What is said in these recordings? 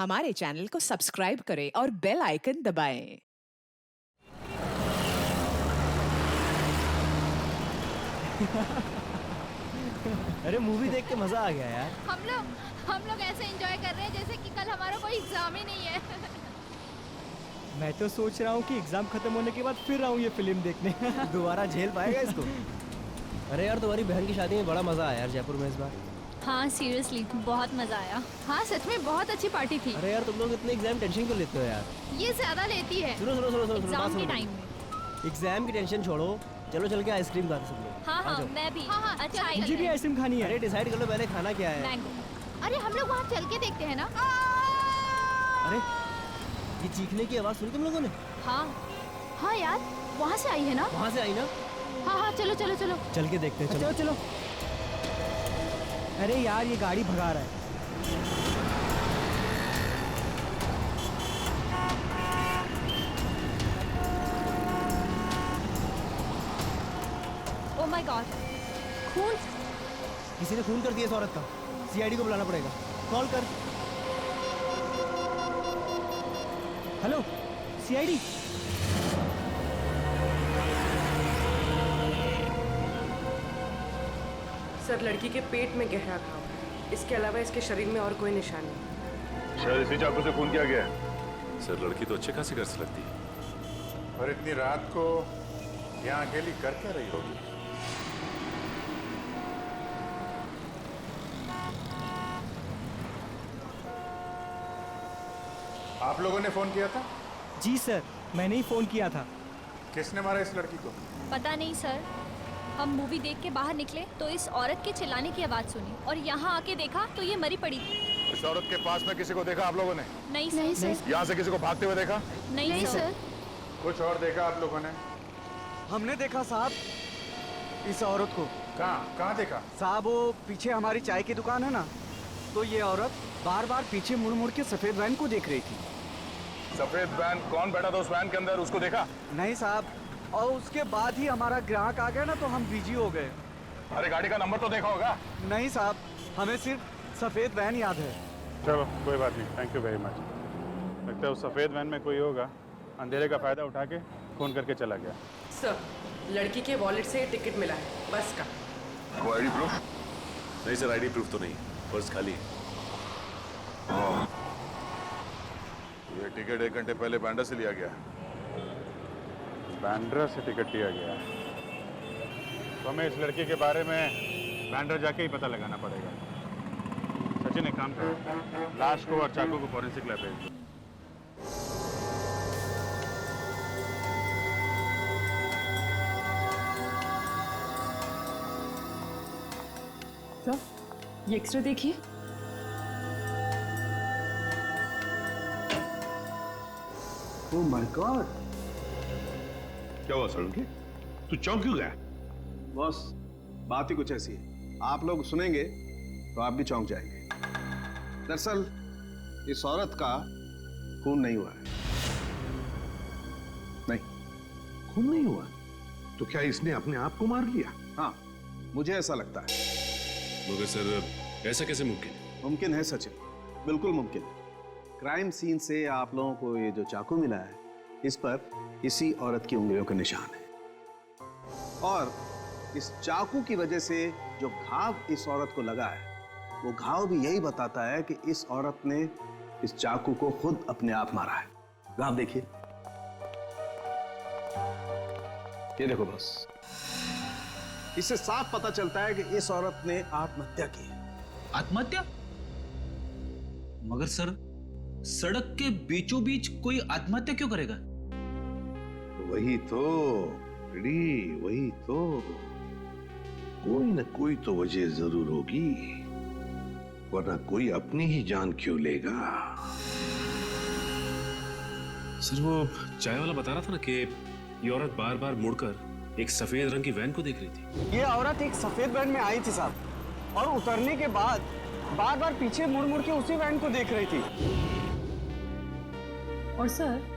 हमारे चैनल को सब्सक्राइब करें और बेल आइकन दबाएं। अरे मूवी देख के मजा आ गया यार। हम लोग ऐसे एंजॉय कर रहे हैं जैसे कि कल हमारा कोई एग्जाम ही नहीं है। मैं तो सोच रहा हूँ कि एग्जाम खत्म होने के बाद फिर आऊँ ये फिल्म देखने। दोबारा झेल पाएगा इसको? अरे यार तुम्हारी बहन की शादी में बड़ा मजा आया यार जयपुर में इस बार। हाँ सीरियसली बहुत मजा आया। हाँ सच में बहुत अच्छी पार्टी थी। अरे यार तुम लोग इतने एग्जाम टेंशन क्यों लेते हो यार? ये ज्यादा लेती है। सुनो सुनो सुनो सुनो एग्जाम के टाइम में। एग्जाम की टेंशन छोड़ो, चलो चल के आइसक्रीम खाते सब लोग। हाँ हाँ मैं भी। हाँ अच्छा मुझे भी आइसक्रीम खानी है। अरे डिसाइड कर लो पहले खाना क्या है। मैंगो। अरे हम लोग वहाँ चल के देखते हैं ना। अरे ये चीखने की आवाज सुनी तुम लोगों ने? हाँ हाँ यार वहाँ से आई है ना। वहाँ से आई ना? हाँ हाँ चलो चलो चलो चल के देखते हैं। चलो चलो। अरे यार ये गाड़ी भगा रहा है। ओह माय गॉड खून। किसी ने खून कर दिया इस औरत का। सीआईडी को बुलाना पड़ेगा। कॉल कर। Hello CID. सर लड़की के पेट में गहरा घाव है, इसके अलावा इसके शरीर में और कोई निशान नहीं। शायद इसी चाकू से खून किया गया है। सर लड़की तो अच्छे खासी कर सकती है। और इतनी रात को यहाँ अकेली कर क्या रही होगी? आप लोगों ने फोन किया था? जी सर मैंने ही फोन किया था। किसने मारा इस लड़की को? पता नहीं सर, हम मूवी देख के बाहर निकले तो इस औरत के चिल्लाने की आवाज सुनी और यहाँ आके देखा तो ये मरी पड़ी थी। इस औरत के पास में किसी को देखा आप लोगों ने? नहीं सर। यहाँ से किसी को भागते हुए देखा? नहीं सर। कुछ और देखा आप लोगों ने? हमने देखा साहब इस औरत को। कहाँ देखा? साहब वो पीछे हमारी चाय की दुकान है ना, तो ये औरत बार बार पीछे मुड़ मुड़ के सफेद वैन को देख रही थी। सफेद वैन? कौन बैठा था उस वैन के अंदर, उसको देखा? नहीं साहब, और उसके बाद ही हमारा ग्राहक आ गया ना तो हम बिजी हो गए। अरे गाड़ी का नंबर तो देखा होगा? नहीं साहब, हमें सिर्फ सफेद वैन याद है। चलो कोई बात नहीं, थैंक यू वेरी मच। लगता है उस सफेद वैन में कोई होगा, अंधेरे का फायदा उठा के फोन करके चला गया। सर लड़की के वॉलेट से टिकट मिला है बस का। कोई आईडी प्रूफ? नहीं सर आईडी प्रूफ तो नहीं, पर्स खाली है। ये टिकट 1 घंटे पहले बैंड्रा से लिया गया। बैंड्रा से टिकट लिया गया तो हमें इस लड़की के बारे में बैंड्रा जाके ही पता लगाना पड़ेगा। सचिन एक काम करो, लाश को और चाकू को फॉरेंसिक लैब भेज दो। सर ये एक्सरे देखिए। Oh my God. क्या हुआ सड़के? तू चौंक क्यों गया? बॉस बात ही कुछ ऐसी है, आप लोग सुनेंगे तो आप भी चौंक जाएंगे। दरअसल इस औरत का खून नहीं हुआ है। नहीं खून नहीं हुआ? तो क्या इसने अपने आप को मार लिया? हाँ मुझे ऐसा लगता है। मगर सर ऐसा कैसे मुमकिन है? मुमकिन है सचिन, बिल्कुल मुमकिन। क्राइम सीन से आप लोगों को ये जो चाकू मिला है इस पर इसी औरत की उंगलियों का निशान है, और इस चाकू की वजह से जो घाव इस औरत को लगा है वो घाव भी यही बताता है कि इस औरत ने इस चाकू को खुद अपने आप मारा है। घाव देखिए, ये देखो बस, इससे साफ पता चलता है कि इस औरत ने आत्महत्या की है। आत्महत्या? मगर सर सड़क के बीचों बीच कोई आत्महत्या क्यों करेगा? वही तो वही तो, कोई न कोई तो वजह जरूर होगी, वरना कोई अपनी ही जान क्यों लेगा? सर वो चाय वाला बता रहा था ना कि ये औरत बार बार मुड़कर एक सफेद रंग की वैन को देख रही थी। ये औरत एक सफेद वैन में आई थी साहब, और उतरने के बाद बार बार पीछे मुड़ मुड़ के उसी वैन को देख रही थी। और सर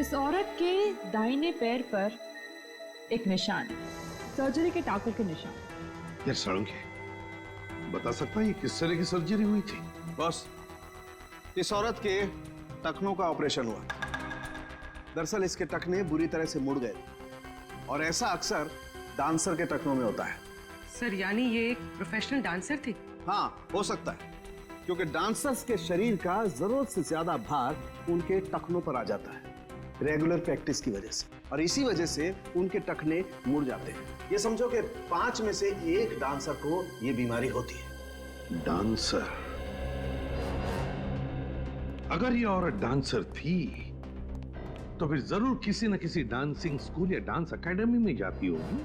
इस औरत के दाहिने पैर पर एक निशान है, सर्जरी के टाकों के निशान। यार सड़ोगे, बता सकता है ये किस तरह की सर्जरी हुई थी? बॉस, इस औरत के टखनों का ऑपरेशन हुआ। दरअसल इसके टखने बुरी तरह से मुड़ गए और ऐसा अक्सर डांसर के टखनों में होता है। सर यानी ये एक प्रोफेशनल डांसर थी? हाँ, हो सकता है, क्योंकि डांसर्स के शरीर का जरूरत से ज्यादा भार उनके टखनों पर आ जाता है रेगुलर प्रैक्टिस की वजह से, और इसी वजह से उनके टखने मुड़ जाते हैं। ये समझो कि 5 में से 1 डांसर को ये बीमारी होती है। डांसर? अगर ये औरत डांसर थी तो फिर जरूर किसी न किसी डांसिंग स्कूल या डांस एकेडमी में जाती होगी।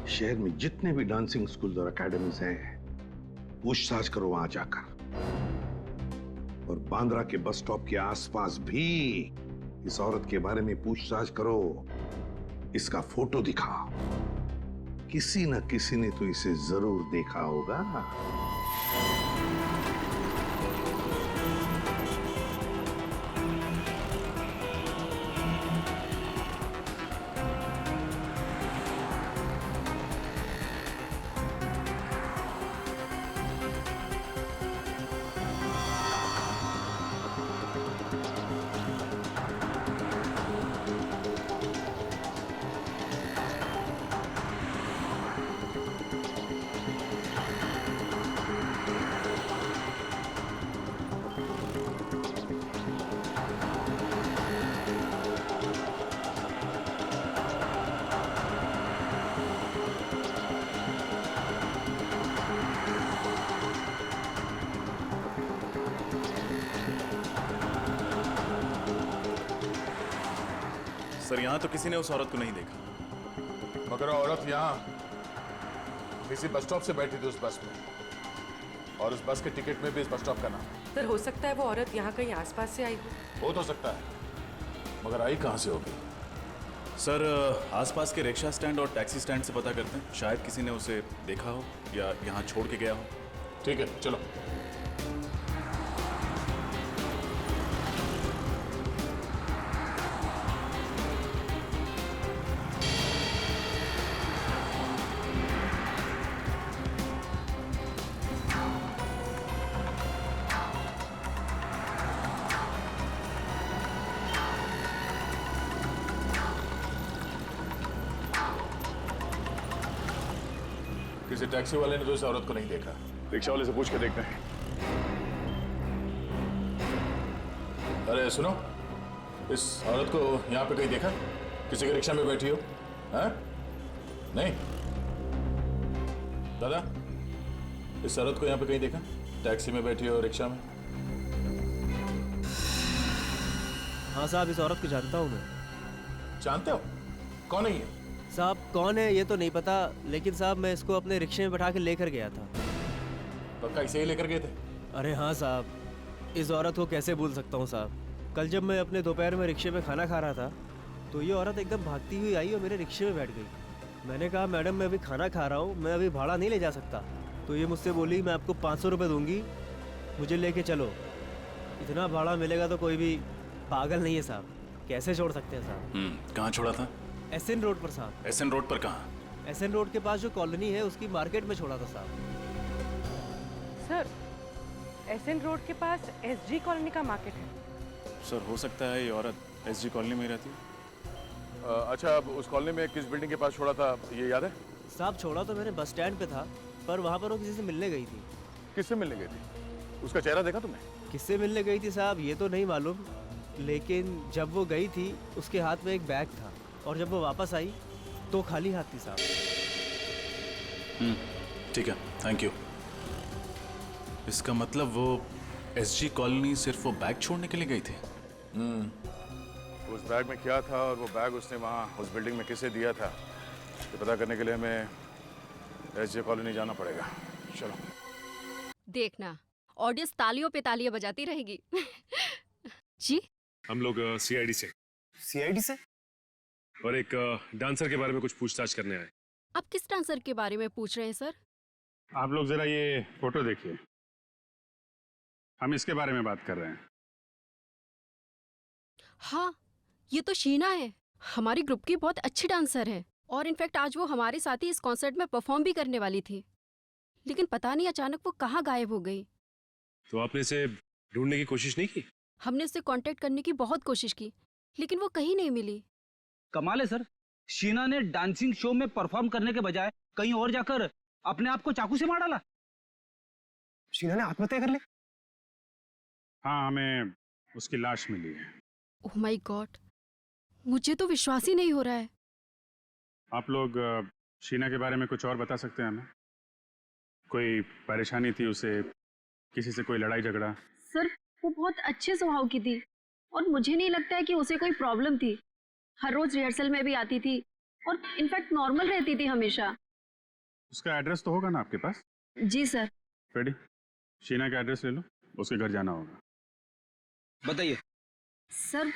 शहर में जितने भी डांसिंग स्कूल और एकेडमीज हैं, पूछताछ करो वहां जाकर। और बांद्रा के बस स्टॉप के आसपास भी इस औरत के बारे में पूछताछ करो। इसका फोटो दिखाओ, किसी न किसी ने तो इसे जरूर देखा होगा। सर यहाँ तो किसी ने उस औरत को नहीं देखा। मगर औरत यहाँ किसी बस स्टॉप से बैठी थी उस बस में, और उस बस के टिकट में भी इस बस स्टॉप का नाम। सर हो सकता है वो औरत यहाँ कहीं आसपास से आई हो। तो सकता है, मगर आई कहाँ से होगी? सर आसपास के रिक्शा स्टैंड और टैक्सी स्टैंड से पता करते हैं, शायद किसी ने उसे देखा हो या यहाँ छोड़ के गया हो। ठीक है, चलो। किसी टैक्सी वाले ने तो इस औरत को नहीं देखा। रिक्शा वाले से पूछ के देखते हैं। अरे सुनो, इस औरत को यहाँ पे कहीं देखा? किसी के रिक्शा में बैठी हो? हैं? नहीं? दादा, इस औरत को यहाँ पे कहीं देखा? टैक्सी में बैठी हो, रिक्शा में? हाँ साहब, इस औरत को जानता हूँ मैं। जानते हो? कौन है ये? साहब कौन है ये तो नहीं पता, लेकिन साहब मैं इसको अपने रिक्शे में बैठा के लेकर गया था। पक्का इसे ही लेकर गए थे? अरे हाँ साहब, इस औरत को कैसे भूल सकता हूँ साहब। कल जब मैं अपने दोपहर में रिक्शे में खाना खा रहा था तो ये औरत एकदम भागती हुई आई और मेरे रिक्शे में बैठ गई। मैंने कहा मैडम मैं अभी खाना खा रहा हूँ, मैं अभी भाड़ा नहीं ले जा सकता। तो ये मुझसे बोली मैं आपको 500 रुपये दूंगी, मुझे लेके चलो। इतना भाड़ा मिलेगा तो कोई भी पागल नहीं है साहब, कैसे छोड़ सकते हैं साहब। कहाँ छोड़ा था? एसएन रोड पर साहब। एसएन रोड पर कहाँ? एसएन रोड के पास जो कॉलोनी है उसकी मार्केट में छोड़ा था साहब। सर एसएन रोड के पास एसजी कॉलोनी का मार्केट है। सर हो सकता है ये औरत एसजी कॉलोनी में रहती है। अच्छा, अब उस कॉलोनी में किस बिल्डिंग के पास छोड़ा था ये याद है? साहब छोड़ा तो मैंने बस स्टैंड पे था, पर वहाँ पर वो किसी से मिलने गई थी। किससे मिलने गई थी? उसका चेहरा देखा तुमने? किससे मिलने गई थी साहब ये तो नहीं मालूम, लेकिन जब वो गई थी उसके हाथ में एक बैग था और जब वो वापस आई तो खाली हाथ थी साहब। ठीक है, थैंक यू। इसका मतलब वो एसजी कॉलोनी सिर्फ वो बैग छोड़ने के लिए गई थी। उस बैग में क्या था और वो बैग उसने वहाँ उस बिल्डिंग में किसे दिया था, ये पता करने के लिए हमें एसजी कॉलोनी जाना पड़ेगा। चलो। देखना ऑडियंस तालियों पे तालियां बजाती रहेगी। जी हम लोग सीआईडी से। सीआईडी से? और एक डांसर के बारे में कुछ पूछताछ करने आए। आप किस डांसर के बारे में पूछ रहे हैं सर? आप लोग जरा ये फोटो देखिए, हम इसके बारे में बात कर रहे हैं। हाँ, ये तो शीना है, हमारी ग्रुप की बहुत अच्छी डांसर है और इनफैक्ट आज वो हमारे साथ ही इस कॉन्सर्ट में परफॉर्म भी करने वाली थी। लेकिन पता नहीं अचानक वो कहाँ गायब हो गई। तो आपने इसे ढूंढने की कोशिश नहीं की? हमने उससे कांटेक्ट करने की बहुत कोशिश की, लेकिन वो कहीं नहीं मिली। कमाल है सर, शीना ने डांसिंग शो में परफॉर्म करने के बजाय कहीं और जाकर अपने आप को चाकू से मार डाला। शीना ने आत्महत्या कर ली? हाँ, हमें उसकी लाश मिली है। ओह माय गॉड, मुझे तो विश्वास ही नहीं हो रहा है। आप लोग शीना के बारे में कुछ और बता सकते हैं हमें? कोई परेशानी थी उसे, किसी से कोई लड़ाई झगड़ा? सर वो बहुत अच्छे स्वभाव की थी और मुझे नहीं लगता है कि उसे कोई प्रॉब्लम थी। हर रोज रिहर्सल में भी आती थी और इनफैक्ट नॉर्मल रहती थी हमेशा। उसका एड्रेस तो होगा ना आपके पास? जी सर। फ्रेडी, शीना का एड्रेस ले लो, उसके घर जाना होगा। बताइए सर।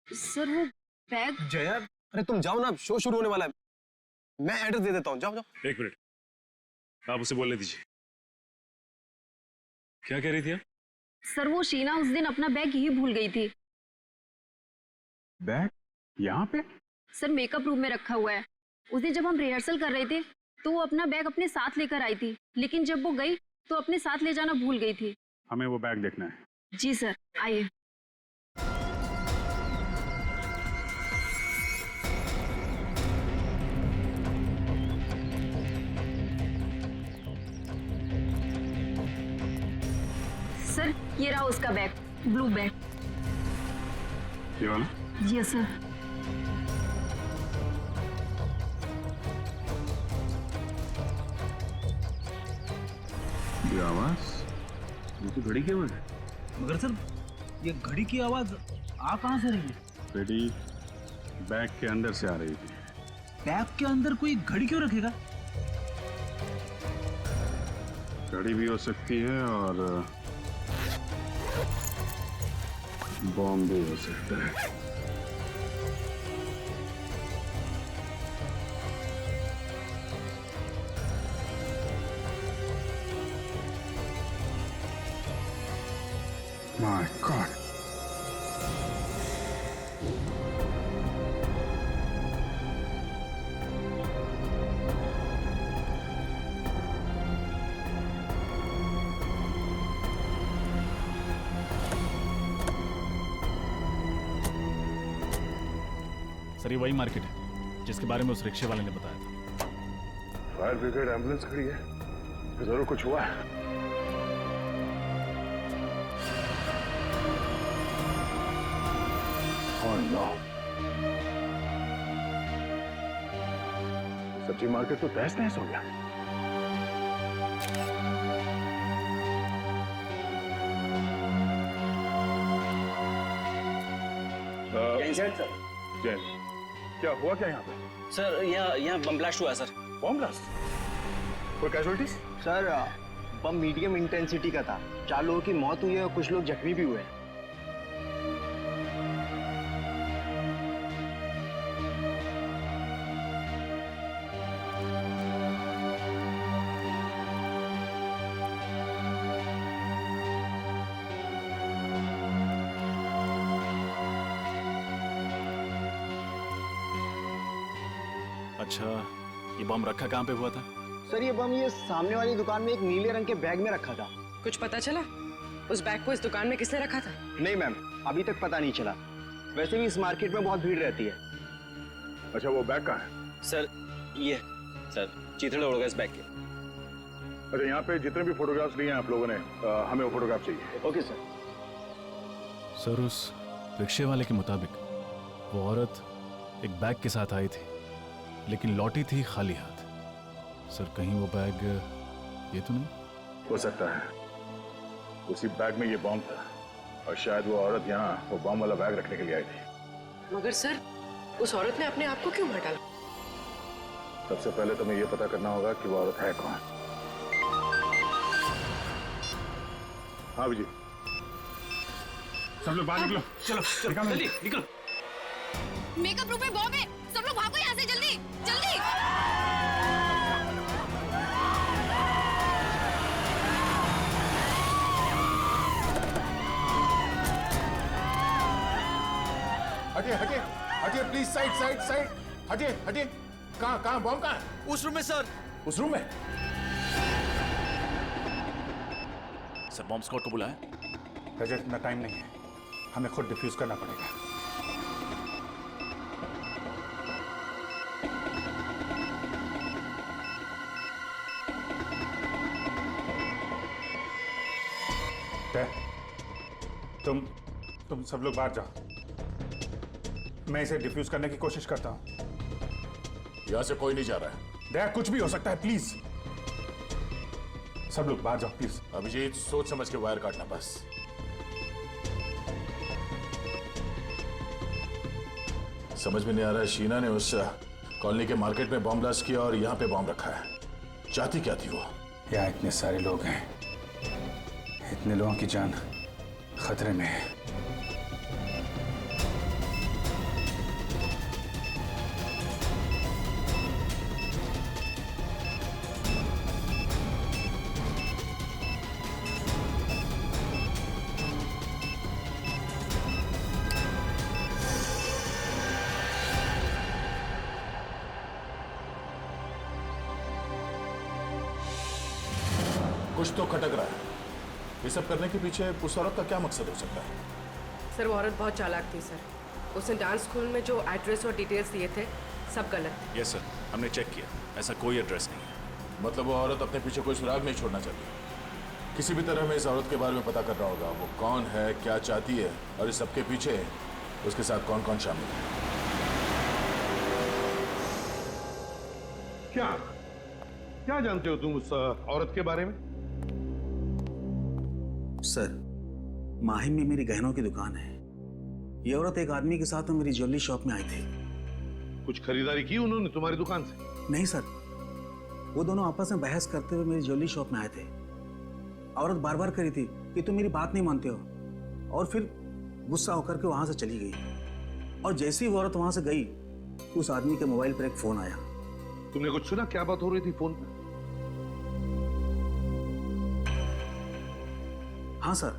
सर वो बैग। जया, अरे तुम जाओ ना, शो शुरू होने वाला है। मैं एड्रेस दे देता हूँ, जाओ जाओ। एक मिनट, आप उसे बोलने दीजिए। क्या कह रही थी आप? सर वो शीना उस दिन अपना बैग ही भूल गई थी। बैग यहाँ पे? सर मेकअप रूम में रखा हुआ है। उस दिन जब हम रिहर्सल कर रहे थे तो वो अपना बैग अपने साथ लेकर आई थी, लेकिन जब वो गई तो अपने साथ ले जाना भूल गई थी। हमें वो बैग देखना है। जी सर, आइए। सर ये रहा उसका बैग, ब्लू बैग। ये वाला? जी सर। ये आवाज, ये तो घड़ी की आवाज है। मगर सर ये घड़ी की आवाज आ कहाँ से रही है? फ्रेडी, बैग के अंदर से आ रही थी। बैग के अंदर कोई घड़ी क्यों रखेगा? घड़ी भी हो सकती है और बॉम्ब भी हो सकता है। My God. सर ये वही मार्केट है जिसके बारे में उस रिक्शे वाले ने बताया था। फायर ब्रिगेड एम्बुलेंस खड़ी है, जरूर कुछ हुआ है। Oh no. सब्जी मार्केट तो तहस नहस हो गया। सर जैन, क्या हुआ क्या यहाँ पे? सर यहाँ बम ब्लास्ट हुआ सर। Bomb blast? कोई कैजुअलिटीज? सर बम मीडियम इंटेंसिटी का था। 4 लोगों की मौत हुई है और कुछ लोग जख्मी भी हुए हैं। अच्छा, ये बम रखा कहाँ पे हुआ था? सर ये बम ये सामने वाली दुकान में एक नीले रंग के बैग में रखा था। कुछ पता चला उस बैग को इस दुकान में किसने रखा था? नहीं मैम, अभी तक पता नहीं चला। वैसे भी इस मार्केट में बहुत भीड़ रहती है। अच्छा, वो बैग कहाँ है? सर ये सर चीथड़े उड़ गए इस बैग के। अच्छा, यहाँ पे जितने भी फोटोग्राफ्स लिए हैं आप लोगों ने, हमें वो फोटोग्राफ चाहिए। Okay sir. सर उस रिक्शे वाले के मुताबिक वो औरत एक बैग के साथ आई थी, लेकिन लौटी थी खाली हाथ। सर कहीं वो बैग ये तो नहीं? हो सकता है उसी बैग में ये बॉम्ब था और शायद वो औरत यहाँ वो बॉम्ब वाला बैग रखने के लिए आई थी। मगर सर उस औरत ने अपने आप को क्यों मार डाला? सबसे पहले तुम्हें ये पता करना होगा कि वो औरत है कौन। हाँ विजय, सब लोग बाहर निकलो। चलो चलो जल्दी निकलो। मेकअप रूम में बॉम्ब है, सब लोग भागो यहाँ से जल्दी जल्दी। हटिए हटिए हटिए प्लीज, साइड साइड साइड, हटिए हटिए। कहाँ कहाँ बॉम्ब कहाँ है? उस रूम में सर। उस रूम में? सर बॉम्ब स्क्वाड को बुलाएं। रजत, इतना टाइम नहीं है, हमें खुद डिफ्यूज करना पड़ेगा। तुम सब लोग बाहर जाओ, मैं इसे डिफ्यूज करने की कोशिश करता हूं। यहां से कोई नहीं जा रहा है। दया, कुछ भी हो सकता है, प्लीज सब लोग बाहर जाओ प्लीज। अभिजीत, सोच समझ के वायर काटना बस। समझ में नहीं आ रहा है, शीना ने उस कॉलोनी के मार्केट में बॉम्ब ब्लास्ट किया और यहाँ पे बॉम्ब रखा है। चाहती क्या थी वो? यहाँ इतने सारे लोग हैं, इतने लोगों की जान खतरे में है। कुछ तो खटक रहा है। ये सब करने के पीछे उस औरत का क्या मकसद हो सकता है? सर वो औरत बहुत चालाक थी सर। उसने डांस स्कूल में जो एड्रेस और डिटेल्स दिए थे सब गलत थे। यस सर, हमने चेक किया, ऐसा कोई एड्रेस नहीं है। मतलब वो औरत अपने पीछे कोई सुराग नहीं छोड़ना चाहती। किसी भी तरह हमें इस औरत के बारे में पता करना होगा। वो कौन है, क्या चाहती है और इस सबके पीछे उसके साथ कौन कौन शामिल है। क्या क्या जानते हो तुम उस औरत के बारे में? सर, माहिम में मेरी गहनों की दुकान है। ये औरत एक आदमी के साथ में मेरी ज्वेलरी शॉप में आई थी। कुछ खरीदारी की उन्होंने तुम्हारी दुकान से? नहीं सर, वो दोनों आपस में बहस करते हुए मेरी ज्वेलरी शॉप में आए थे। औरत बार बार कह रही थी कि तुम मेरी बात नहीं मानते हो, और फिर गुस्सा होकर के वहां से चली गई। और जैसे ही वो औरत वहां से गई, उस आदमी के मोबाइल पर एक फोन आया। तुमने कुछ सुना? क्या बात हो रही थी फोन पर? हाँ सर,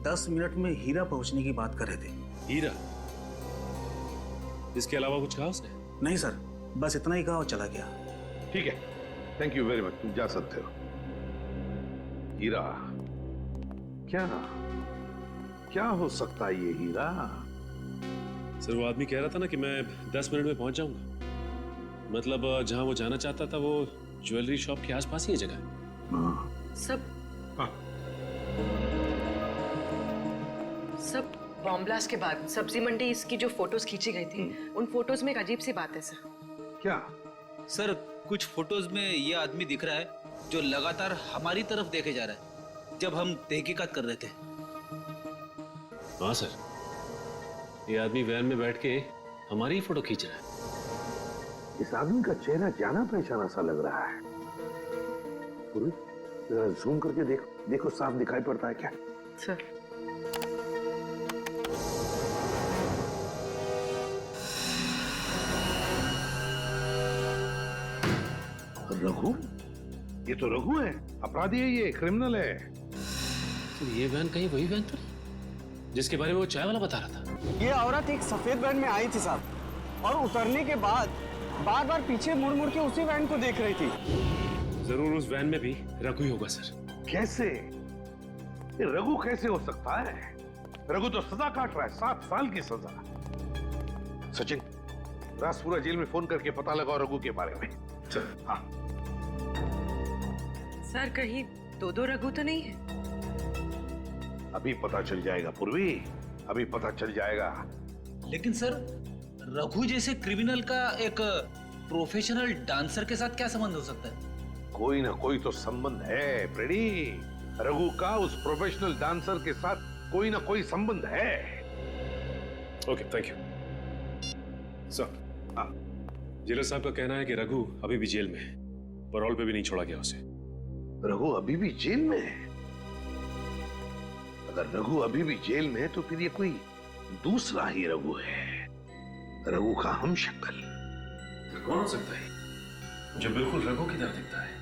10 मिनट में हीरा पहुंचने की बात कर रहे थे। हीरा? इसके अलावा कुछ कहा उसने? नहीं सर, बस इतना ही कहा और चला गया। ठीक है, थैंक यू वेरी मच, तुम जा सकते हो। हीरा? क्या क्या हो सकता है ये हीरा? सर वो आदमी कह रहा था ना कि मैं 10 मिनट में पहुंच जाऊंगा। मतलब जहां वो जाना चाहता था वो ज्वेलरी शॉप के आसपास ही है जगह। सब बॉम्ब ब्लास्ट के बाद सब्जी मंडी इसकी जो फोटोज खींची गई थी, उन फोटोज में एक अजीब सी बात है सर। क्या? सर, कुछ फोटोज में ये आदमी दिख रहा है जो लगातार हमारी तरफ देखे जा रहा है जब हम तहकीकात कर रहे थे। हाँ सर, ये आदमी वैन में बैठ के हमारी ही फोटो खींच रहा है। इस आदमी का चेहरा जाना पहचाना सा लग रहा है। जरा जूम करके देखो साफ दिखाई पड़ता है क्या? सर रघु? ये तो रघु है, अपराधी है, ये क्रिमिनल है। तो ये वैन कहीं वही वैन तो नहीं जिसके बारे में वो चाय वाला बता रहा था? ये औरत एक सफेद वैन में आई थी साहब, और उतरने के बाद बार बार पीछे मुड़ मुड़ के उसी वैन को देख रही थी। जरूर उस वैन में भी रघु ही होगा सर। कैसे? ये रघु कैसे हो सकता है? रघु तो सजा काट रहा है, 7 साल की सजा। सचिन, राजपुरा जेल में फोन करके पता लगाओ रघु के बारे में। हाँ। सर कहीं दो रघु तो नहीं है? अभी पता चल जाएगा पूर्वी, अभी पता चल जाएगा। लेकिन सर, रघु जैसे क्रिमिनल का एक प्रोफेशनल डांसर के साथ क्या संबंध हो सकता है? कोई ना कोई तो संबंध है प्रेडी। रघु का उस प्रोफेशनल डांसर के साथ कोई ना कोई संबंध है। Okay, thank you sir. Jailer साहब का कहना है कि रघु अभी भी जेल में है, पैरोल पे भी नहीं छोड़ा गया उसे। रघु अभी भी जेल में है? अगर रघु अभी भी जेल में है तो फिर ये कोई दूसरा ही रघु है, रघु का हमशक्ल। कौन हो सकता है जो बिल्कुल रघु की तरह दिखता है?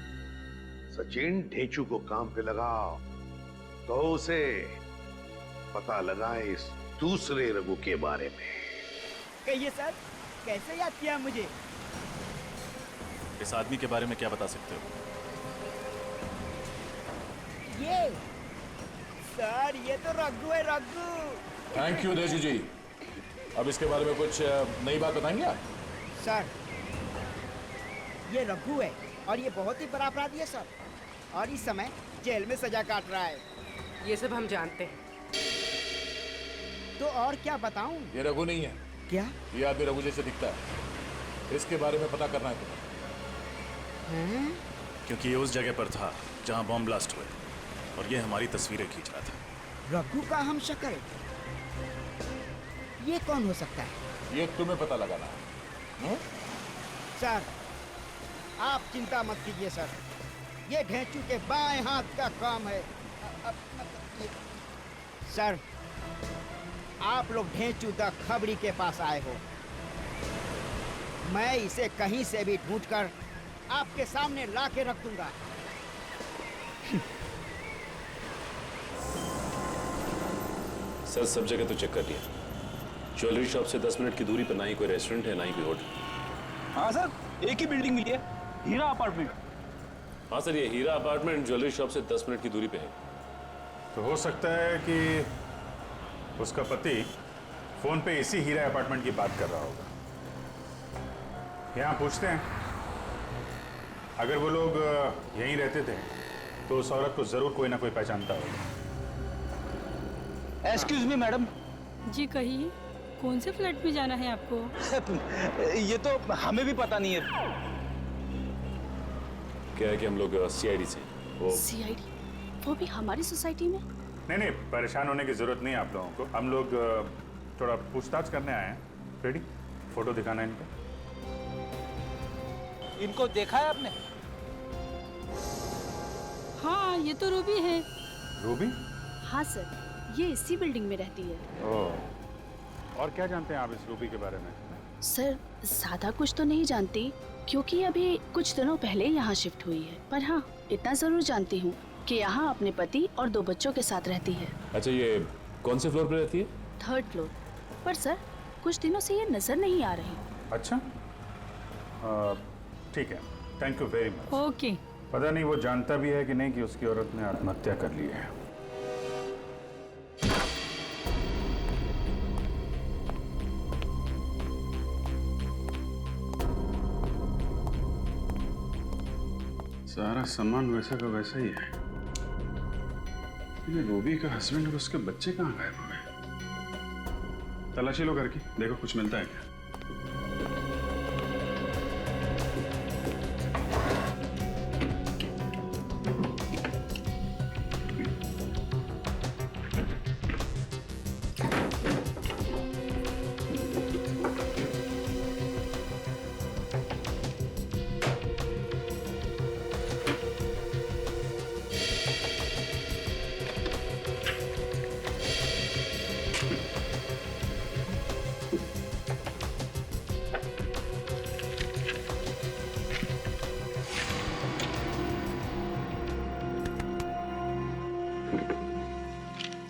सचिन, ढेंचू को काम पे लगाओ तो उसे पता लगाए इस दूसरे रघु के बारे में। कहिए सर, कैसे याद किया मुझे? इस आदमी के बारे में क्या बता सकते हो? ये सर, ये तो रघु है, रघु। थैंक यू देशी जी। अब इसके बारे में कुछ नई बात बताएंगे आप? सर, ये रघु है और ये बहुत ही बड़ा अपराधी है सर, और इस समय जेल में सजा काट रहा है। ये सब हम जानते हैं। तो और क्या बताऊं? ये रघु नहीं है। क्या? ये आदमी रघु जैसे दिखता है। इसके बारे में पता करना है तुम्हें। हैं? क्योंकि ये उस जगह पर था जहां बॉम्ब ब्लास्ट हुए और ये हमारी तस्वीरें खींच रहा था। रघु का हम शक्ल, ये कौन हो सकता है? ये तुम्हें पता लगाना है। सर, आप चिंता मत कीजिए सर, ये ढेंचू के बाएं हाथ का काम है। सर, आप लोग ढेंचू द खबरी के पास आए हो। मैं इसे कहीं से भी ढूंढकर आपके सामने ला के रख दूंगा। सर, सब जगह तो चेक कर लिया। ज्वेलरी शॉप से 10 मिनट की दूरी पर ना ही कोई रेस्टोरेंट है, ना ही कोई होटल। हाँ सर, एक ही बिल्डिंग मिली है, हीरा अपार्टमेंट। हाँ सर, ये हीरा अपार्टमेंट ज्वेलरी शॉप से 10 मिनट की दूरी पे है। तो हो सकता है कि उसका पति फोन पे इसी हीरा अपार्टमेंट की बात कर रहा होगा। यहाँ पूछते हैं, अगर वो लोग यहीं रहते थे तो उस औरत को जरूर कोई ना कोई पहचानता होगा। Excuse me madam. जी कहिए, कौन से फ्लैट में जाना है आपको? ये तो हमें भी पता नहीं है। क्या है कि हम लोग सीआईडी से। सीआईडी? वो भी हमारी सोसाइटी में? नहीं नहीं, परेशान होने की जरूरत नहीं है आप लोगों को। हम लोग थोड़ा पूछताछ करने आए हैं। रेडी? फोटो दिखाना है इनको। इनको देखा है आपने? हाँ, ये तो रूबी है। रूबी? हाँ सर, ये इसी बिल्डिंग में रहती है। ओह, और क्या जानते हैं आप इस रूबी के बारे में? सर, ज्यादा कुछ तो नहीं जानती, क्योंकि अभी कुछ दिनों पहले यहाँ शिफ्ट हुई है। पर हाँ, इतना जरूर जानती हूँ कि यहाँ अपने पति और 2 बच्चों के साथ रहती है। अच्छा, ये कौन से फ्लोर पे रहती है? 3rd floor. पर सर, कुछ दिनों से ये नजर नहीं आ रही। अच्छा, ठीक है, thank you very much. Okay. पता नहीं वो जानता भी है कि नहीं कि उसकी औरत ने आत्महत्या कर ली है। सारा सामान वैसा का वैसा ही है। ये रूबी का हस्बैंड और उसके बच्चे कहाँ गायब हो गए? तलाशी लो घर की, देखो कुछ मिलता है क्या।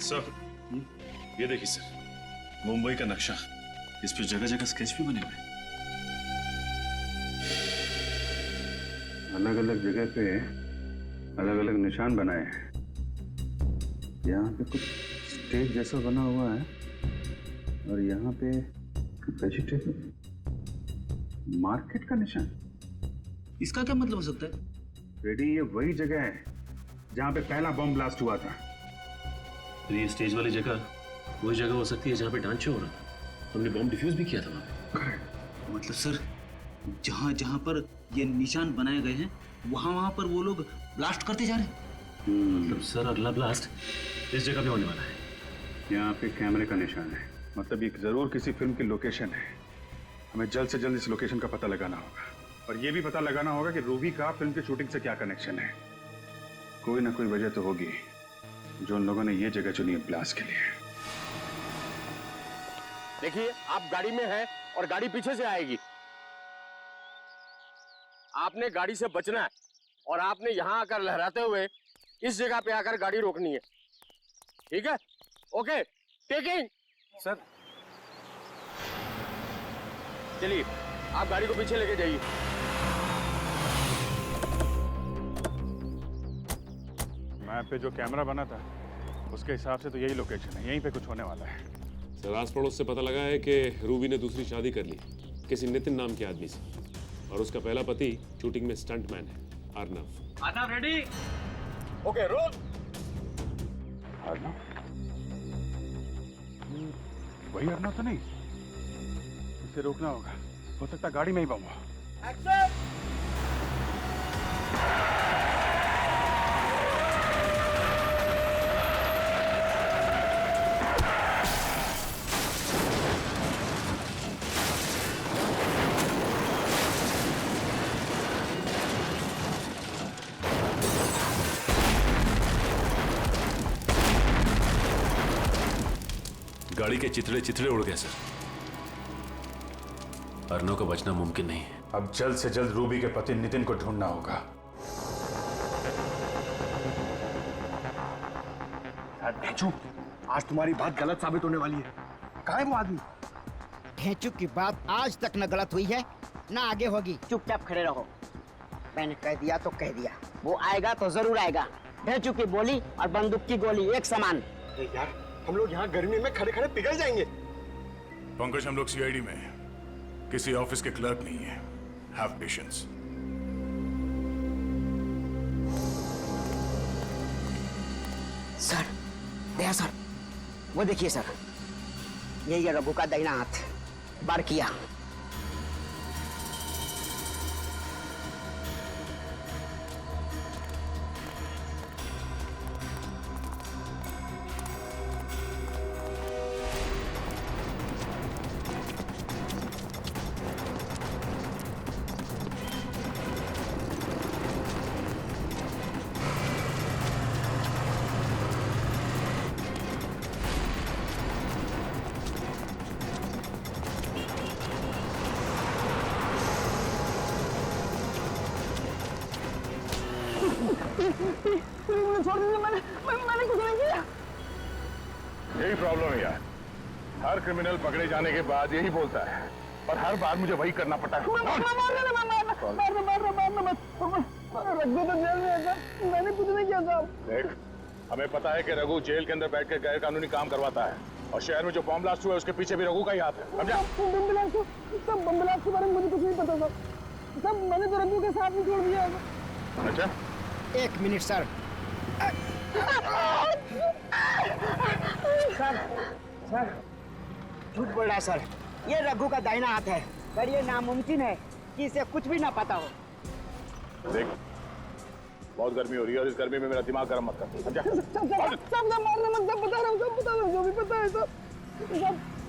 सर, ये देखिए सर, मुंबई का नक्शा। इस पे जगह जगह स्केच भी बने हुए हैं। अलग अलग जगह पे अलग अलग निशान बनाए हैं। यहाँ पे कुछ स्टेज जैसा बना हुआ है और यहाँ पे वेजिटेबल मार्केट का निशान। इसका क्या मतलब हो सकता है? रेडी, ये वही जगह है जहाँ पे पहला बॉम्ब ब्लास्ट हुआ था। तो ये स्टेज वाली जगह वही जगह हो सकती है जहाँ पे डांस शो हो रहा था। हमने बॉम्ब डिफ्यूज भी किया था वहाँ पे। मतलब सर, जहाँ जहाँ पर ये निशान बनाए गए हैं वहाँ पर वो लोग ब्लास्ट करते जा रहे हैं। मतलब सर, अगला ब्लास्ट इस जगह पे होने वाला है। यहाँ पे कैमरे का निशान है, मतलब ये जरूर किसी फिल्म की लोकेशन है। हमें जल्द से जल्द इस लोकेशन का पता लगाना होगा और ये भी पता लगाना होगा कि रूबी का फिल्म की शूटिंग से क्या कनेक्शन है। कोई ना कोई वजह तो होगी जो उन लोगों ने ये जगह चुनी है ब्लास्ट के लिए। देखिए, आप गाड़ी में हैं और गाड़ी पीछे से आएगी। आपने गाड़ी से बचना है और आपने यहां आकर लहराते हुए इस जगह पे आकर गाड़ी रोकनी है। ठीक है? Okay, taking. सर, चलिए, आप गाड़ी को पीछे लेके जाइए। मैप पे जो कैमरा बना था उसके हिसाब से तो यही लोकेशन है, यहीं पे कुछ होने वाला है। सर आस पड़ोस से पता लगा है कि रूबी ने दूसरी शादी कर ली किसी नितिन नाम के आदमी से, और उसका पहला पति शूटिंग में स्टंटमैन है Arnav. Arnav ready? Okay roll. Arnav? वही अर्नव तो नहीं? इसे रोकना होगा, हो सकता गाड़ी में ही बम हो। एक्शन! गाड़ी के चितड़े चितड़े उड़ गए सर। अर्नव का बचना मुमकिन नहीं है। अब जल्द से जल्द रूबी के पति नितिन को ढूंढना होगा। भेजू, आज तुम्हारी बात गलत साबित होने वाली है। कहाँ है वो आदमी? ढेंचू की बात आज तक न गलत हुई है न आगे होगी। चुपचाप खड़े रहो। मैंने कह दिया तो कह दिया, वो आएगा तो जरूर आएगा। ढेंचू की बोली और बंदूक की गोली एक समान। यार हम लोग यहाँ गर्मी में खड़े खड़े पिघल जाएंगे। पंकज, हम लोग सीआईडी में हैं, किसी ऑफिस के क्लर्क नहीं है। Have patience. Sir, Daya sir, वो देखिए सर, यही है रघु का दाहिना हाथ। बार किया। मैंने कुछ नहीं किया। यही प्रॉब्लम है यार, हर क्रिमिनल पकड़े जाने के बाद यही बोलता है, और हर बार मुझे वही करना पड़ता है। रघु तो जेल में है, मैंने कुछ नहीं किया साहब। देख, हमें पता है कि रघु जेल के अंदर बैठकर गैर कानूनी काम करवाता है, और शहर में जो बम ब्लास्ट हुआ है उसके पीछे भी रघु का ही हाथ है। समझा? बम ब्लास्ट के बारे में मुझे कुछ नहीं पता था। सब मैंने तो रघु के साथ ही छोड़ दिया। अच्छा, एक मिनट सर। सर, झूठ बोल रहा है सर। ये रघु का दाहिना हाथ है, पर ये नामुमकिन है कि इसे कुछ भी ना पता हो। देख, बहुत गर्मी हो रही है और इस गर्मी में मेरा दिमाग गर्म मत कर। समझा? सब मारने मत, सब बता रहा हूँ, सब बता रहा हूँ, जो भी पता है सब।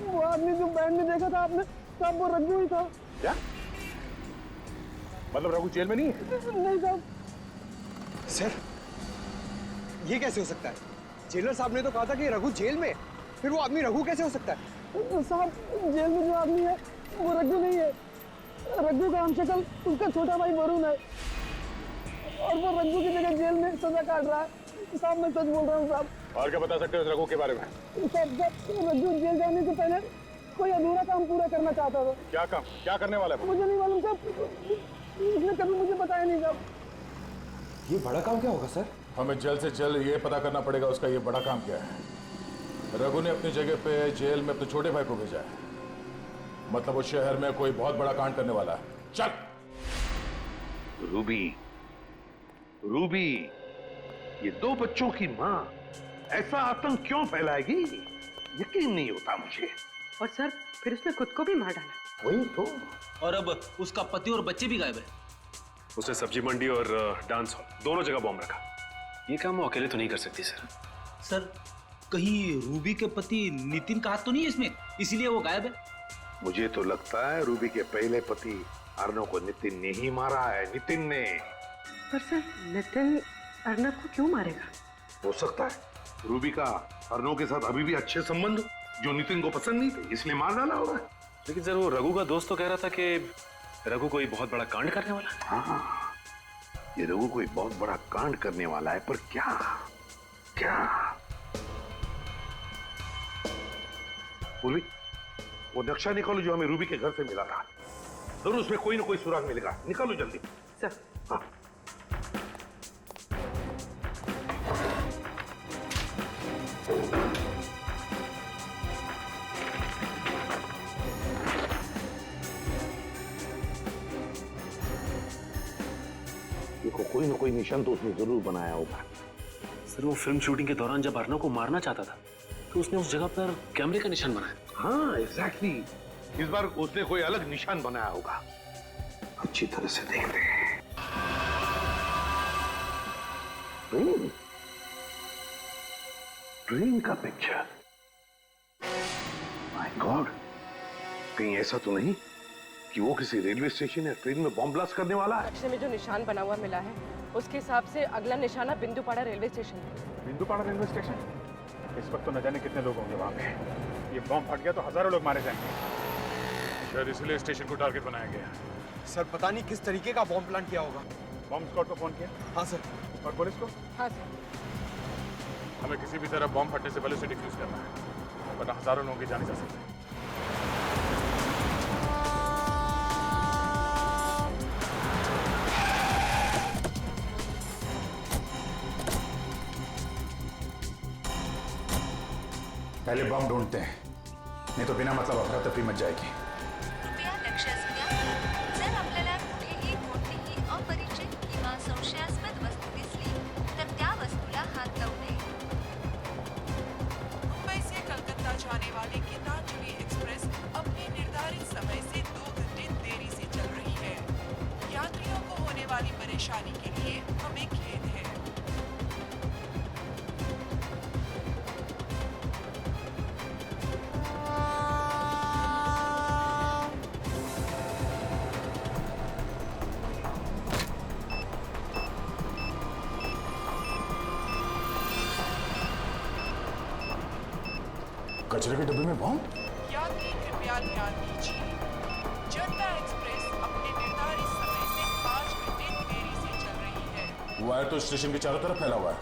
वो आदमी जो बैंड में देखा था आपने, सब वो रघु ही था। क्या? मतलब रघु जेल में नहीं है? नहीं साहब। सर, ये कैसे हो सकता है? जेलर साहब ने तो कहा था कि रघु जेल में, फिर वो आदमी रघु कैसे हो सकता है? साहब, जेल में जो आदमी है वो रघु नहीं है। रघु का हमशक्ल उसका छोटा भाई वरुण है, और वो रघु की जगह जेल में सजा काट रहा है। साहब, मैं सच बोल रहा हूँ साहब। और क्या बता सकते हो इस रघु के बारे में? साहब, रघु जेल जाने से पहले कोई अधूरा काम पूरा करना चाहता था। क्या काम? क्या करने वाला है? मुझे नहीं मालूम साहब, उसने कभी मुझे बताया नहीं साहब। ये बड़ा काम क्या होगा सर? हमें जल्द से जल्द ये पता करना पड़ेगा उसका ये बड़ा काम क्या है। रघु ने अपनी जगह पे जेल में अपने छोटे भाई को भेजा है, मतलब वो शहर में कोई बहुत बड़ा कांड करने वाला है। चल। रूबी, रूबी, ये दो बच्चों की माँ ऐसा आतंक क्यों फैलाएगी? यकीन नहीं होता मुझे। और सर, फिर उसने खुद को भी मार डाला। वही तो। और अब उसका पति और बच्चे भी गायब है। उसने सब्जी मंडी और डांस हॉल दोनों जगह बॉम्ब रखा। ये काम वो अकेले तो नहीं कर सकती सर। सर, कहीं रूबी के पति नितिन का हाथ तो नहीं है इसमें, इसीलिए वो गायब है? मुझे तो लगता है रूबी के पहले पति अर्नव को नितिन ने ही मारा है। नितिन ने। पर सर, नितिन अर्नव को क्यों मारेगा? हो सकता है रूबी का अर्नव के साथ अभी भी अच्छे संबंध जो नितिन को पसंद नहीं थे, इसलिए मार डाला होगा। लेकिन सर, वो रघु का दोस्त तो कह रहा था कि रघु कोई बहुत बड़ा कांड करने वाला है। हाँ, ये रघु कोई बहुत बड़ा कांड करने वाला है, पर क्या? क्या? पूर्वी, वो नक्शा निकालो जो हमें रूबी के घर से मिला था। जरूर उसमें कोई ना कोई सुराग मिलेगा। निकालो जल्दी। सर। हाँ। कोई ना कोई निशान तो उसने जरूर बनाया होगा। सर वो फिल्म शूटिंग के दौरान जब अर्नव को मारना चाहता था तो उसने उस जगह पर कैमरे का निशान बनाया। हाँ एग्जैक्टली, इस बार उसने कोई अलग निशान बनाया होगा। अच्छी तरह से देखते हैं। ट्रेन का पिक्चर। माय गॉड, कहीं ऐसा तो नहीं कि वो किसी रेलवे स्टेशन या ट्रेन में बॉम्ब ब्लास्ट करने वाला है? नक्शे में जो निशान बना हुआ मिला है उसके हिसाब से अगला निशाना बिंदुपाड़ा रेलवे स्टेशन है। बिंदुपाड़ा रेलवे स्टेशन? इस वक्त तो न जाने कितने लोग होंगे वहां पे। ये बॉम्ब फट गया तो हजारों लोग मारे जाएंगे। शायद इसलिए स्टेशन को टारगेट बनाया गया। सर पता नहीं किस तरीके का बॉम्ब प्लान किया होगा। बॉम्ब स्क्वाड को फोन किया? हाँ सर। और पुलिस को? हाँ सर। हमें किसी भी तरह बॉम्ब फटने से पहले उसे डिफ्यूज करना है, वरना हजारों लोगों की जाने जा सकती है। पहले बॉम्ब ढूंढते हैं, नहीं तो बिना मतलब अफरा तफरी मच जाएगी। कृपया लक्षात घ्या, जर आपल्याला कुठेही कोणतीही अपरिचित किंवा संशयास्पद वस्तू दिसली तर त्या वस्तूला हात लावू नये। मुंबई से कलकत्ता जाने वाली गीतांजलि एक्सप्रेस अपने निर्धारित समय से 2 घंटे देरी से चल रही है। यात्रियों को होने वाली परेशानी के लिए हमें खेद है। कचरे के डब्बे में बॉम्ब? यात्री कृपया ध्यान दीजिए, जनता एक्सप्रेस अपने निर्धारित समय से 5 घंटे देरी से चल रही है। वायर तो स्टेशन के चारों तरफ फैला हुआ है।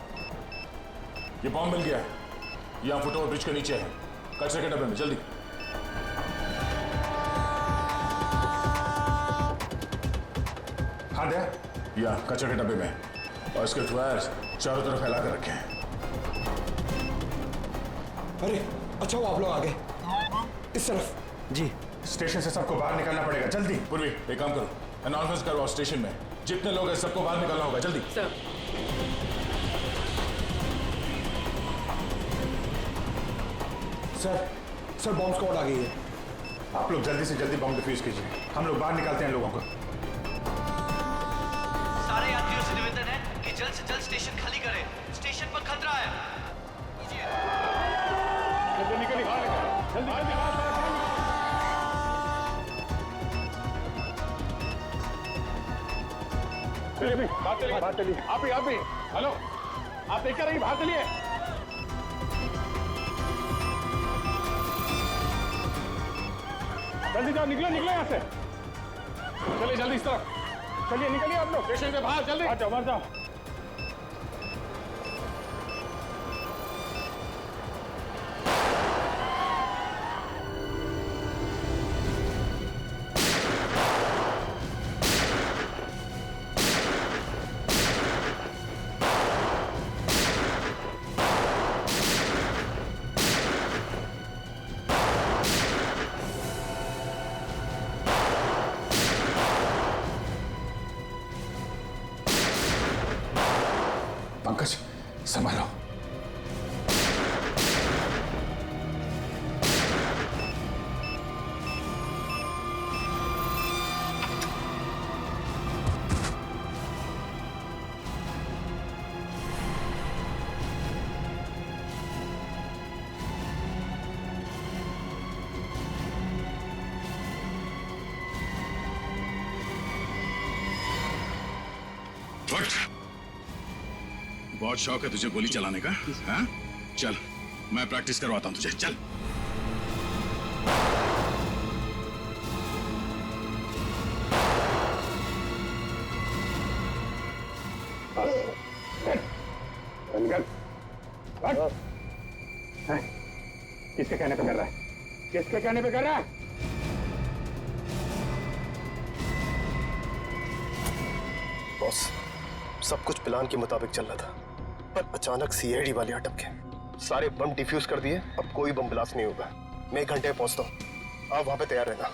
ये बॉम्ब मिल गया है, यहाँ फुटओवर ब्रिज के नीचे है, कचरे के डब्बे में। जल्दी। हाँ दे, यहाँ कचरे के डब्बे में, और इसके वायर चारों तरफ फैला कर रखे हैं। अरे अच्छा वो आप लोग आ गए। इस तरफ। जी। स्टेशन से सबको बाहर निकलना पड़ेगा, जल्दी। पूर्वी एक काम करो, अनाउंसमेंट करवाओ स्टेशन में, जितने लोग हैं सबको बाहर निकलना होगा, जल्दी। सर। सर बॉम्ब स्क्वाड आ गई है। आप लोग जल्दी से जल्दी बॉम्ब डिफ्यूज कीजिए, हम लोग बाहर निकालते हैं लोगों को। सारे यात्रियों से निवेदन है कि जल्द से जल्द स्टेशन खाली करें, स्टेशन पर खतरा है। निकलिए बाहर, जल्दी बात चलिए। आप ही हेलो, आप देखकर रहिए, बाहर चलिए। जल्दी जाओ, निकलो यहाँ से। चलिए जल्दी इस तरफ, चलिए निकलिए आप लोग स्टेशन के बाहर, जल्दी बाहर जाओ। पंकज संभालो। बहुत शौक है तुझे गोली चलाने का, हाँ? चल मैं प्रैक्टिस करवाता हूँ तुझे, चल। किसके कहने पे कर रहा है? किसके कहने पे कर रहा है? बॉस, सब कुछ प्लान के मुताबिक चल रहा था, पर अचानक सीआईडी वाले अटक गए। सारे बम डिफ्यूज कर दिए, अब कोई बम ब्लास्ट नहीं होगा। मैं 1 घंटे में पहुंचता हूँ, आप वहां पे तैयार रहना।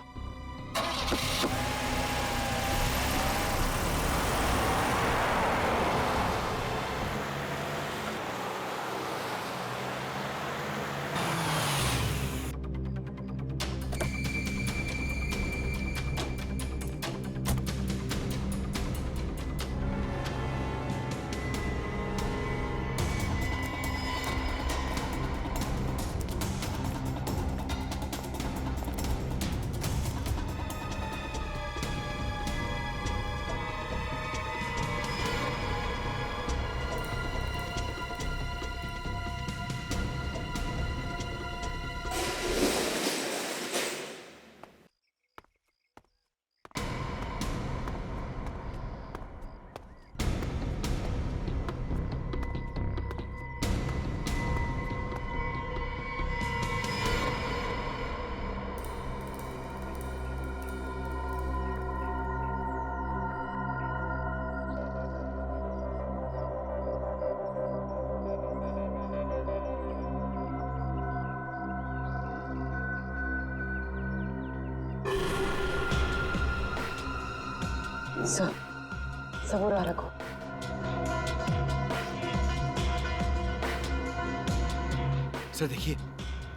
सर वो रहा रघु। सर देखिए,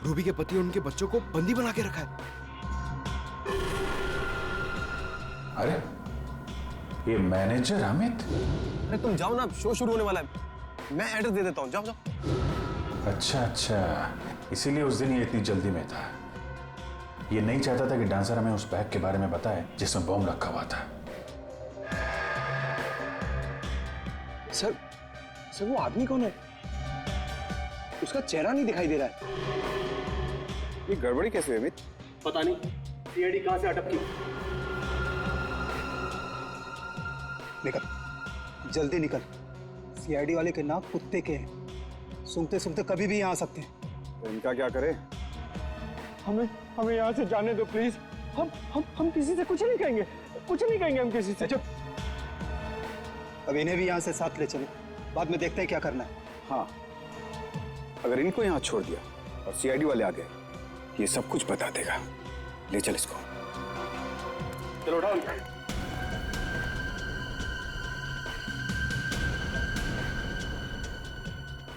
रूबी के पति और उनके बच्चों को बंदी बना के रखा है। अरे ये मैनेजर अमित। अरे तुम जाओ ना, शो शुरू होने वाला है। मैं एड्रेस दे देता हूँ, जाओ जाओ। अच्छा, इसीलिए उस दिन ये इतनी जल्दी में था। ये नहीं चाहता था कि डांसर हमें उस बैग के बारे में बताए जिसमें बॉम्ब रखा हुआ था। सर वो आदमी कौन है? उसका चेहरा नहीं दिखाई दे रहा है। ये गड़बड़ी कैसे हुई अमित? पता नहीं सीआईडी कहां से अटक की। निकल, जल्दी निकल। सीआईडी वाले के नाक कुत्ते के हैं, सूंघते सूंघते कभी भी यहाँ आ सकते हैं। तो इनका क्या करे? हमें यहाँ से जाने दो प्लीज। हम किसी से कुछ नहीं कहेंगे हम किसी से। अब इन्हें भी यहाँ से साथ ले चलो, बाद में देखते हैं क्या करना है। हाँ, अगर इनको यहाँ छोड़ दिया और सीआईडी वाले आ गए, ये सब कुछ बता देगा। ले चल इसको। चलो उठाओ।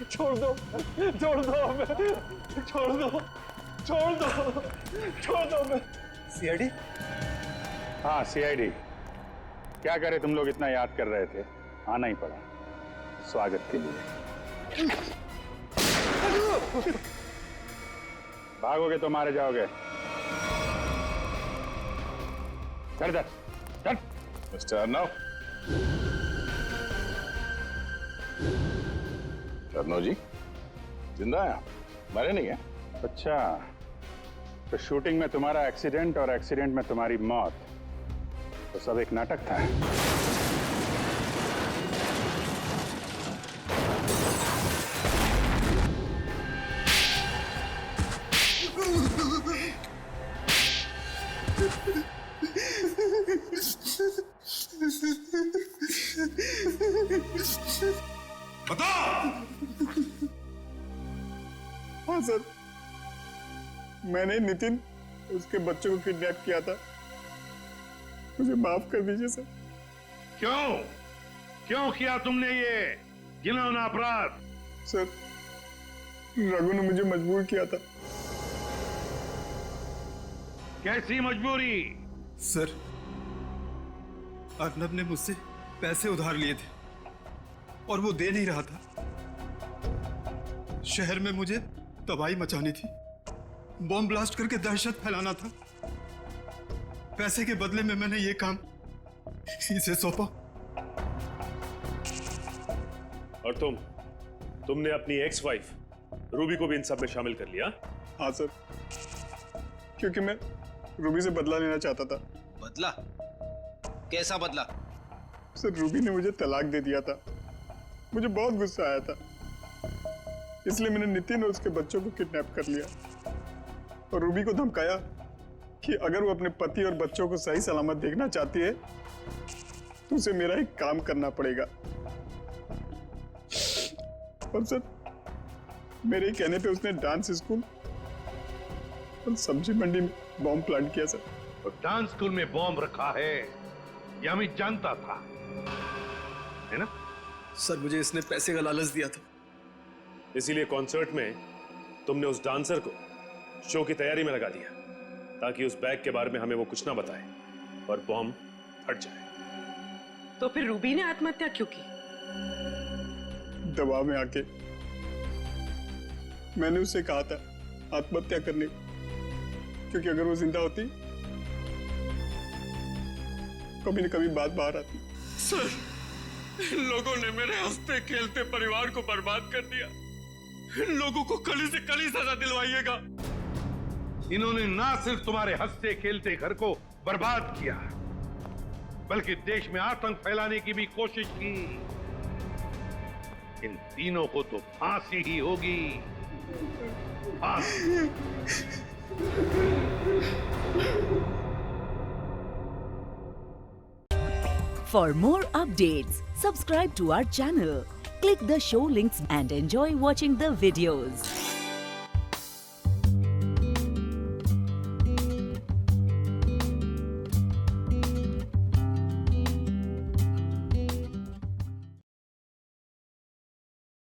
छोड़ दो हमें। सीआईडी? हाँ सीआईडी। क्या करे, तुम लोग इतना याद कर रहे थे, आना ही पड़ा स्वागत के लिए। भागोगे तो मारे जाओगे। चल मिस्टर अर्नव। अर्नव जी जिंदा है? मरे नहीं है? अच्छा, तो शूटिंग में तुम्हारा एक्सीडेंट और एक्सीडेंट में तुम्हारी मौत, तो सब एक नाटक था। बता। हाँ सर, मैंने नितिन उसके बच्चों को किडनैप किया था। मुझे माफ कर दीजिए सर। क्यों किया तुमने ये घिनौना अपराध? सर, रघु ने मुझे मजबूर किया था। कैसी मजबूरी? सर, अर्नब ने मुझसे पैसे उधार लिए थे और वो दे नहीं रहा था। शहर में मुझे तबाही मचानी थी, बॉम्ब ब्लास्ट करके दहशत फैलाना था। पैसे के बदले में मैंने ये काम इसे सौंपा। और तुमने अपनी एक्स वाइफ रूबी को भी इन सब में शामिल कर लिया? हाँ सर, क्योंकि मैं रूबी से बदला लेना चाहता था। बदला? कैसा बदला? सर, रूबी ने मुझे तलाक दे दिया था। मुझे बहुत गुस्सा आया था, इसलिए मैंने नितिन और उसके बच्चों को किडनैप कर लिया और रूबी को धमकाया कि अगर वो अपने पति और बच्चों को सही सलामत देखना चाहती है तो उसे मेरा एक काम करना पड़ेगा। और सर, मेरे कहने पे उसने डांस स्कूल और सब्जी मंडी में बॉम्ब प्लांट किया सर। तो डांस स्कूल में बॉम्ब रखा है यह मैं जानता था, है ना? सर, मुझे इसने पैसे का लालच दिया था। इसीलिए कॉन्सर्ट में तुमने उस डांसर को शो की तैयारी में लगा दिया ताकि उस बैग के बारे में हमें वो कुछ ना बताए और बॉम्ब फट जाए। तो फिर रूबी ने आत्महत्या क्यों की? दबाव में आके मैंने उससे कहा था आत्महत्या करने, क्योंकि अगर वो जिंदा होती कभी न कभी बात बाहर आती। सर, इन लोगों ने मेरे हंसते खेलते परिवार को बर्बाद कर दिया। इन लोगों को कड़ी से कड़ी सजा दिलवाइएगा। इन्होंने ना सिर्फ तुम्हारे हंसते खेलते घर को बर्बाद किया, बल्कि देश में आतंक फैलाने की भी कोशिश की। इन तीनों को तो फांसी ही होगी। फांसी। For more updates, subscribe to our channel, click the show links and enjoy watching the videos.